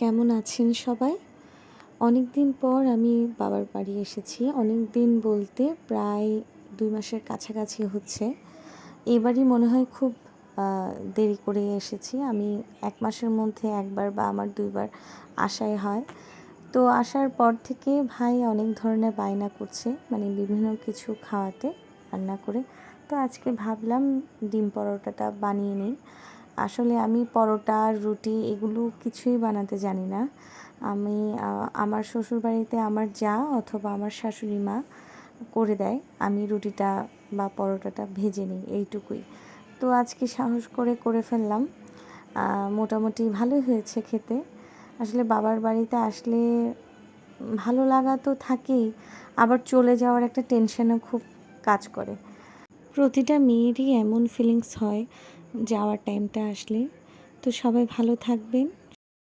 কেমন আছেন সবাই? অনেক দিন পর আমি বাবার বাড়ি এসেছি। অনেক দিন বলতে প্রায় ২ মাসের কাছাকাছি হচ্ছে। এবারই মনে হয় খুব আ দেরি করে এসেছি। আমি ১ মাসের মধ্যে ১ বার বা আমার ২ বার আসাই হয়। তো আসার পর থেকে ভাই অনেক ধরনের বায়না করছে, মানে বিভিন্ন কিছু খাওয়াতে রান্না করে। তো আজকে ভাবলাম ডিম পরোটাটা বানিয়ে নিই। আসলে আমি পরোটা, রুটি এগুলো কিছুই বানাতে জানি না। আমি আমার শ্বশুরবাড়িতে আমার জা অথবা আমার শাশুড়ি মা করে দেয়। আমি রুটিটা বা পরোটাটা ভেজে নিই, এইটুকুই। তো আজকে সাহস করে ফেললাম। মোটামুটি ভালোই হয়েছে খেতে। আসলে বাবার বাড়িতে আসলে ভালো লাগা তো থাকেই, আবার চলে যাওয়ার একটা টেনশনও খুব কাজ করে। প্রতিটা মেয়েরই এমন ফিলিংস হয় যাওয়ার টাইমটা আসলে। তো সবাই ভালো থাকবেন।